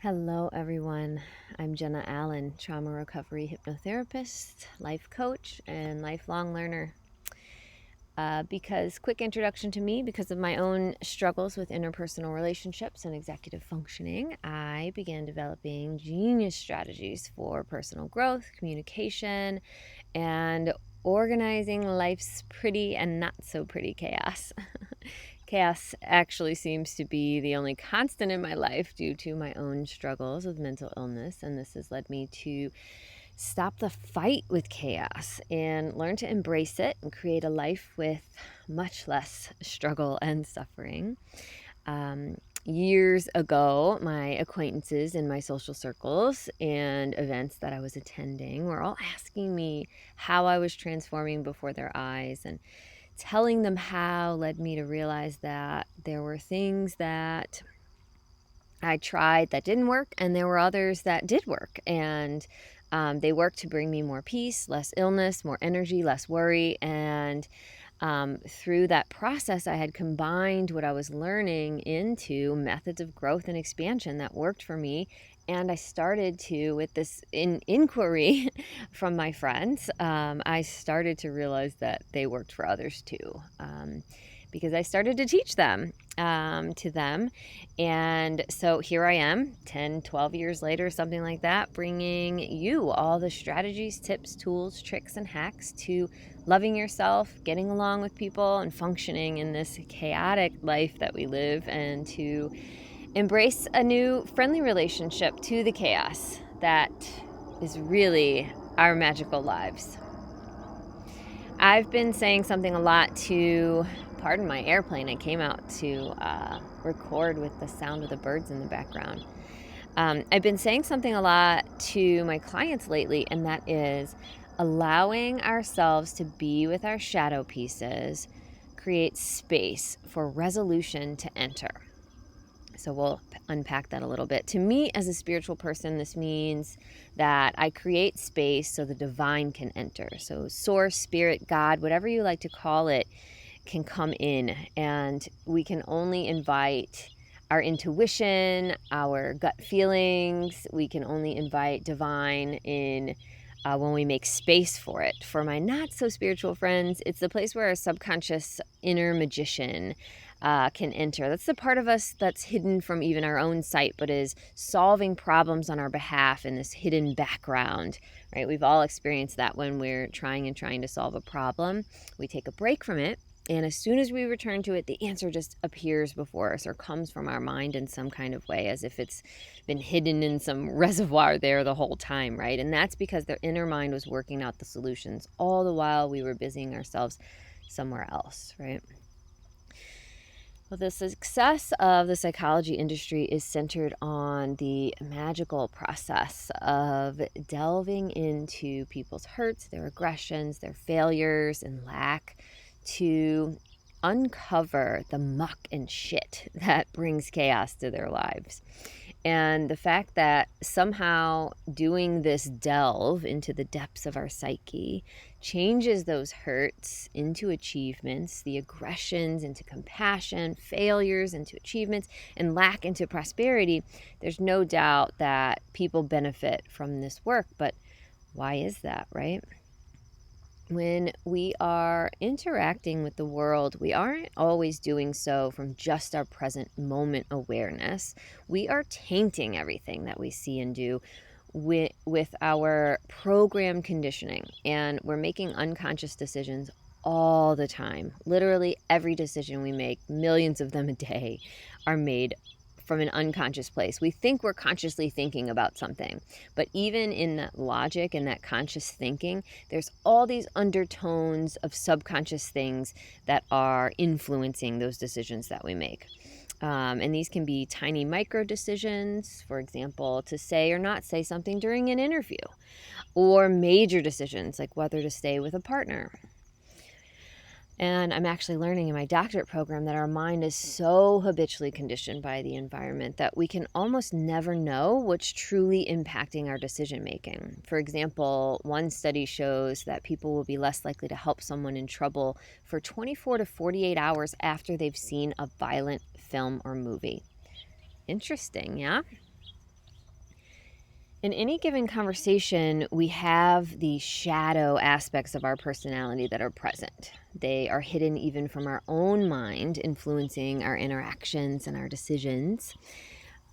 Hello, everyone. I'm Jenna Allen, trauma recovery hypnotherapist, life coach, and lifelong learner. Quick introduction to me, because of my own struggles with interpersonal relationships and executive functioning, I began developing genius strategies for personal growth, communication, and organizing life's pretty and not so pretty chaos. Chaos actually seems to be the only constant in my life due to my own struggles with mental illness, and this has led me to stop the fight with chaos and learn to embrace it and create a life with much less struggle and suffering. Years ago, my acquaintances in my social circles and events that I was attending were all asking me how I was transforming before their eyes, and telling them how led me to realize that there were things that I tried that didn't work, and there were others that did work. And they worked to bring me more peace, less illness, more energy, less worry. And through that process, I had combined what I was learning into methods of growth and expansion that worked for me. And I started to, with this inquiry from my friends, I started to realize that they worked for others too. Because I started to teach them to them. And so here I am, 10, 12 years later, something like that, bringing you all the strategies, tips, tools, tricks, and hacks to loving yourself, getting along with people, and functioning in this chaotic life that we live, and to embrace a new friendly relationship to the chaos that is really our magical lives. I've been saying something a lot to, pardon my airplane, I came out to record with the sound of the birds in the background. I've been saying something a lot to my clients lately, and that is allowing ourselves to be with our shadow pieces creates space for resolution to enter. So we'll unpack that a little bit. To me, as a spiritual person, this means that I create space so the divine can enter. So source, spirit, God, whatever you like to call it, can come in, and we can only invite our intuition, our gut feelings. We can only invite divine in when we make space for it. For my not so spiritual friends, it's the place where our subconscious inner magician can enter. That's the part of us that's hidden from even our own sight, but is solving problems on our behalf in this hidden background, right? We've all experienced that when we're trying to solve a problem. We take a break from it, and as soon as we return to it, the answer just appears before us, or comes from our mind in some kind of way, as if it's been hidden in some reservoir there the whole time, right? And that's because their inner mind was working out the solutions all the while we were busying ourselves somewhere else, right? Well, the success of the psychology industry is centered on the magical process of delving into people's hurts, their aggressions, their failures, and lack, to uncover the muck and shit that brings chaos to their lives. And the fact that somehow doing this delve into the depths of our psyche changes those hurts into achievements, the aggressions into compassion, failures into achievements, and lack into prosperity, there's no doubt that people benefit from this work. But why is that, right? When we are interacting with the world, we aren't always doing so from just our present moment awareness. We are tainting everything that we see and do with our program conditioning, and we're making unconscious decisions all the time. Literally every decision we make, millions of them a day, are made from an unconscious place. We think we're consciously thinking about something, but even in that logic and that conscious thinking, there's all these undertones of subconscious things that are influencing those decisions that we make. And these can be tiny micro decisions, for example, to say or not say something during an interview, or major decisions like whether to stay with a partner. And I'm actually learning in my doctorate program that our mind is so habitually conditioned by the environment that we can almost never know what's truly impacting our decision making. For example, one study shows that people will be less likely to help someone in trouble for 24 to 48 hours after they've seen a violent film or movie. Interesting, yeah? In any given conversation, we have the shadow aspects of our personality that are present. They are hidden even from our own mind, influencing our interactions and our decisions.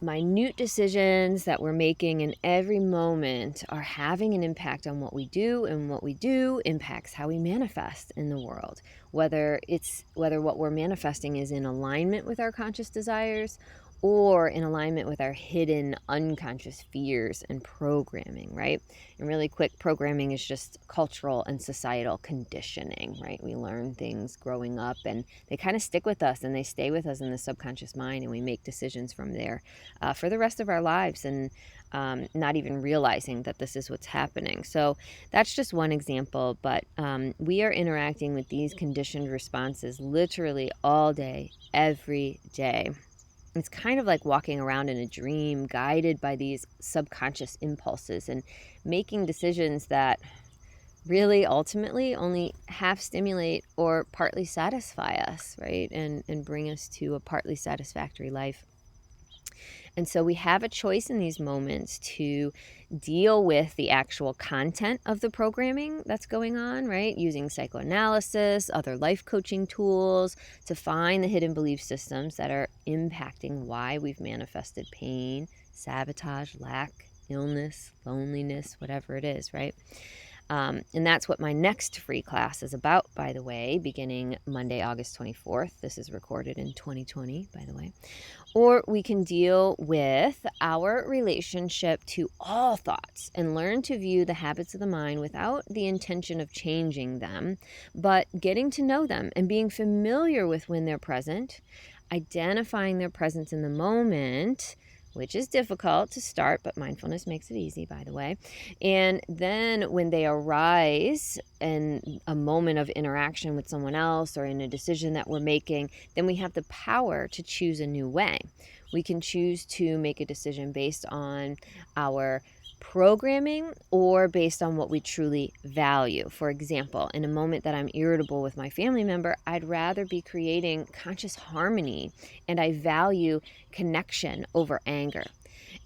Minute decisions that we're making in every moment are having an impact on what we do, and what we do impacts how we manifest in the world. Whether what we're manifesting is in alignment with our conscious desires or in alignment with our hidden unconscious fears and programming, right? And really quick, programming is just cultural and societal conditioning, right? We learn things growing up and they kind of stick with us and they stay with us in the subconscious mind, and we make decisions from there for the rest of our lives, and not even realizing that this is what's happening. So that's just one example, but we are interacting with these conditioned responses literally all day, every day. It's kind of like walking around in a dream, guided by these subconscious impulses and making decisions that really ultimately only half stimulate or partly satisfy us, right? And bring us to a partly satisfactory life. And so we have a choice in these moments to deal with the actual content of the programming that's going on, right? Using psychoanalysis, other life coaching tools to find the hidden belief systems that are impacting why we've manifested pain, sabotage, lack, illness, loneliness, whatever it is, right? And that's what my next free class is about, by the way, beginning Monday, August 24th. This is recorded in 2020, by the way. Or we can deal with our relationship to all thoughts and learn to view the habits of the mind without the intention of changing them, but getting to know them and being familiar with when they're present, identifying their presence in the moment, which is difficult to start, but mindfulness makes it easy, by the way. And then when they arise in a moment of interaction with someone else or in a decision that we're making, then we have the power to choose a new way. We can choose to make a decision based on our programming or based on what we truly value. For example, in a moment that I'm irritable with my family member, I'd rather be creating conscious harmony, and I value connection over anger.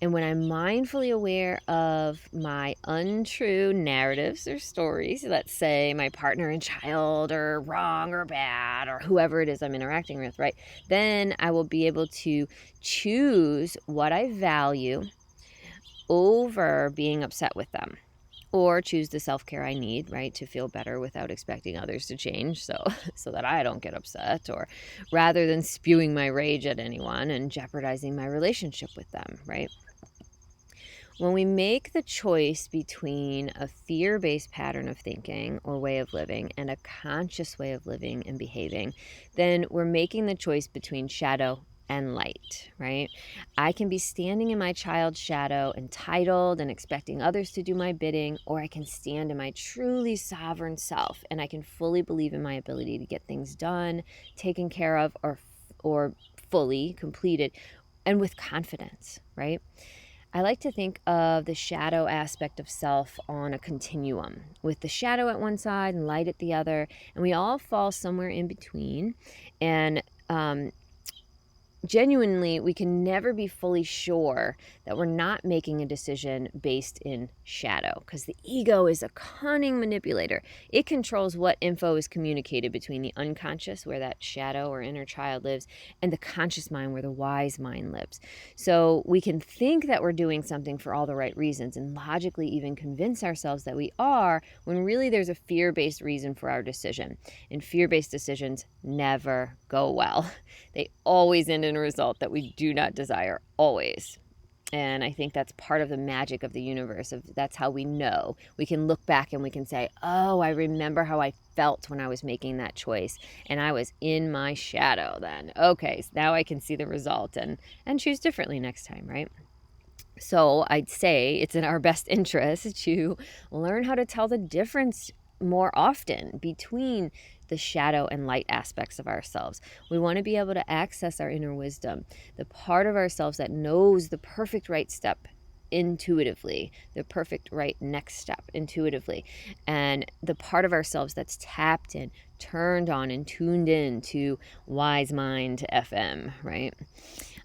And when I'm mindfully aware of my untrue narratives or stories, let's say my partner and child are wrong or bad or whoever it is I'm interacting with, right? Then I will be able to choose what I value over being upset with them, or choose the self-care I need, right, to feel better without expecting others to change, so that I don't get upset, or rather than spewing my rage at anyone and jeopardizing my relationship with them, right? When we make the choice between a fear-based pattern of thinking or way of living and a conscious way of living and behaving, then we're making the choice between shadow and light, right? I can be standing in my child's shadow, entitled and expecting others to do my bidding, or I can stand in my truly sovereign self and I can fully believe in my ability to get things done, taken care of, or fully completed, and with confidence, right? I like to think of the shadow aspect of self on a continuum, with the shadow at one side and light at the other, and we all fall somewhere in between. And genuinely, we can never be fully sure that we're not making a decision based in shadow, because the ego is a cunning manipulator. It controls what info is communicated between the unconscious, where that shadow or inner child lives, and the conscious mind, where the wise mind lives. So we can think that we're doing something for all the right reasons and logically even convince ourselves that we are, when really there's a fear-based reason for our decision. And fear-based decisions never go well. They always end in a result that we do not desire, always. And I think that's part of the magic of the universe. That's how we know. We can look back and we can say, oh, I remember how I felt when I was making that choice. And I was in my shadow then. Okay, so now I can see the result and choose differently next time, right? So I'd say it's in our best interest to learn how to tell the difference more often between the shadow and light aspects of ourselves. We want to be able to access our inner wisdom, the part of ourselves that knows the perfect right step intuitively, the perfect right next step intuitively, and the part of ourselves that's tapped in, turned on, and tuned in to Wise Mind FM, right?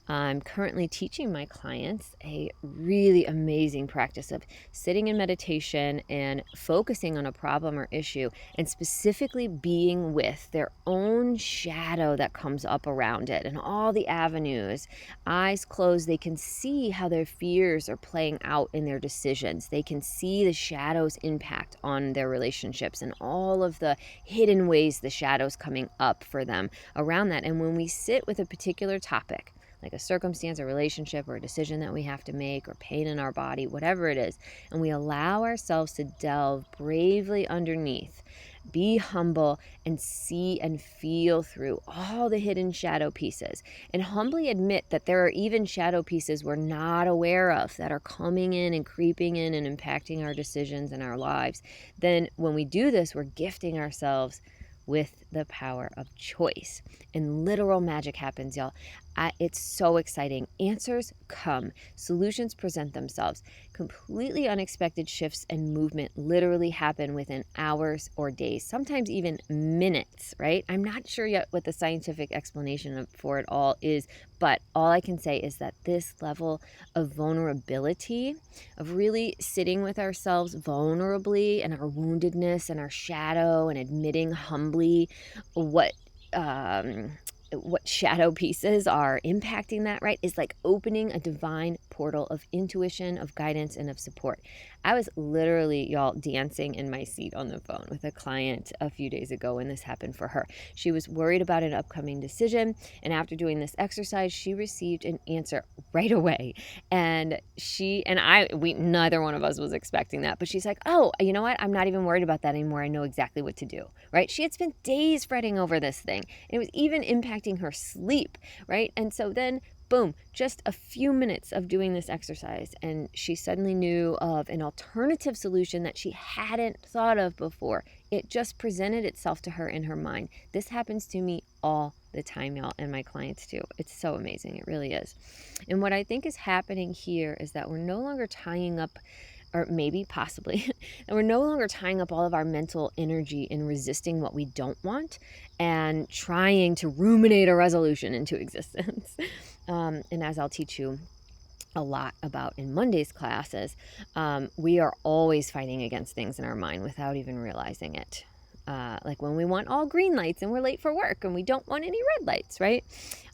I'm currently teaching my clients a really amazing practice of sitting in meditation and focusing on a problem or issue, and specifically being with their own shadow that comes up around it and all the avenues. Eyes closed, they can see how their fears are playing out in their decisions. They can see the shadow's impact on their relationships and all of the hidden ways the shadow's coming up for them around that. And when we sit with a particular topic, like a circumstance, a relationship, or a decision that we have to make, or pain in our body, whatever it is, and we allow ourselves to delve bravely underneath, be humble, and see and feel through all the hidden shadow pieces, and humbly admit that there are even shadow pieces we're not aware of that are coming in and creeping in and impacting our decisions and our lives, then when we do this, we're gifting ourselves with the power of choice. And literal magic happens, y'all. It's so exciting. Answers come, solutions present themselves. Completely unexpected shifts and movement literally happen within hours or days, sometimes even minutes, right? I'm not sure yet what the scientific explanation for it all is, but all I can say is that this level of vulnerability, of really sitting with ourselves vulnerably and our woundedness and our shadow, and admitting humbly what shadow pieces are impacting that, right, is like opening a divine portal of intuition, of guidance, and of support. I was literally, y'all, dancing in my seat on the phone with a client a few days ago when this happened for her. She was worried about an upcoming decision, and after doing this exercise, she received an answer right away. And neither one of us was expecting that, but she's like, oh, you know what? I'm not even worried about that anymore. I know exactly what to do, right? She had spent days fretting over this thing. And it was even impacting her sleep, right? And so then, boom, just a few minutes of doing this exercise, and she suddenly knew of an alternative solution that she hadn't thought of before. It just presented itself to her in her mind. This happens to me all the time, y'all, and my clients too. It's so amazing. It really is. And what I think is happening here is that we're no longer tying up, or maybe possibly, and we're no longer tying up all of our mental energy in resisting what we don't want and trying to ruminate a resolution into existence. And as I'll teach you a lot about in Monday's classes, we are always fighting against things in our mind without even realizing it. Like when we want all green lights and we're late for work and we don't want any red lights, right?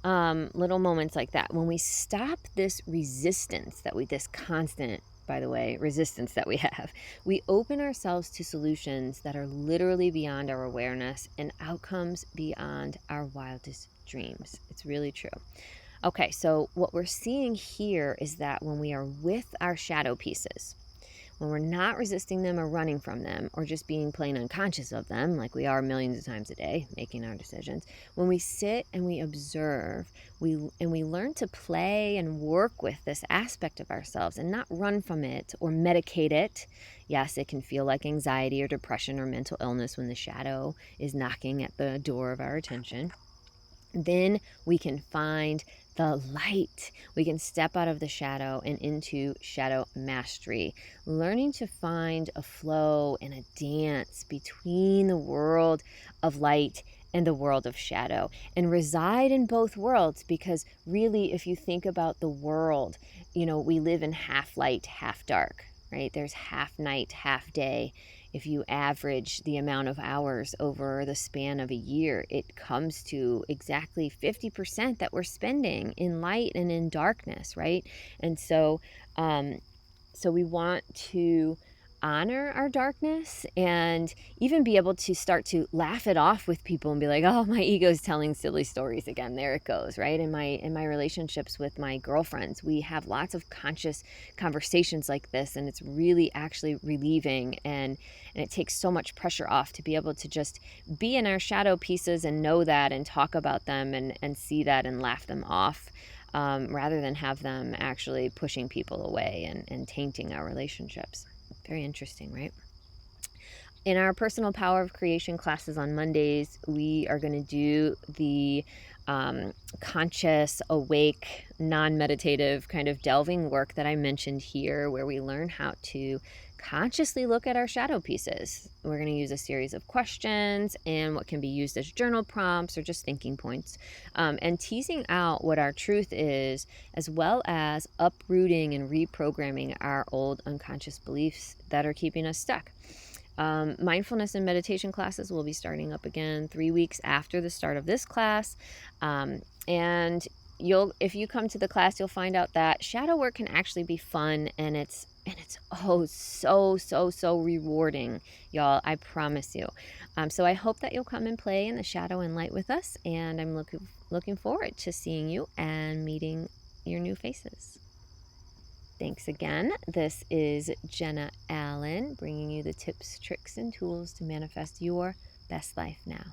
Little moments like that. When we stop this resistance this constant, by the way, resistance that we have, we open ourselves to solutions that are literally beyond our awareness and outcomes beyond our wildest dreams. It's really true. Okay, so what we're seeing here is that when we are with our shadow pieces, when we're not resisting them or running from them or just being plain unconscious of them, like we are millions of times a day making our decisions, when we sit and we observe, we learn to play and work with this aspect of ourselves and not run from it or medicate it. Yes, it can feel like anxiety or depression or mental illness when the shadow is knocking at the door of our attention. Then we can find the light. We can step out of the shadow and into shadow mastery, learning to find a flow and a dance between the world of light and the world of shadow, and reside in both worlds. Because really, if you think about the world, we live in half light, half dark, right? There's half night, half day. If you average the amount of hours over the span of a year, it comes to exactly 50% that we're spending in light and in darkness, right? And so we want to honor our darkness and even be able to start to laugh it off with people and be like, oh, my ego's telling silly stories again. There it goes, right? In my relationships with my girlfriends, we have lots of conscious conversations like this, and it's really actually relieving, and it takes so much pressure off to be able to just be in our shadow pieces and know that and talk about them and see that and laugh them off. Rather than have them actually pushing people away and tainting our relationships. Very interesting, right? In our personal power of creation classes on Mondays, we are going to do the conscious, awake, non meditative kind of delving work that I mentioned here, where we learn how to consciously look at our shadow pieces. We're going to use a series of questions and what can be used as journal prompts or just thinking points, and teasing out what our truth is, as well as uprooting and reprogramming our old unconscious beliefs that are keeping us stuck. Mindfulness and meditation classes will be starting up again 3 weeks after the start of this class. And if you come to the class, you'll find out that shadow work can actually be fun, and it's oh so rewarding, y'all. I promise you. So I hope that you'll come and play in the shadow and light with us, and I'm looking forward to seeing you and meeting your new faces. Thanks again. This is Jenna Allen bringing you the tips, tricks, and tools to manifest your best life now.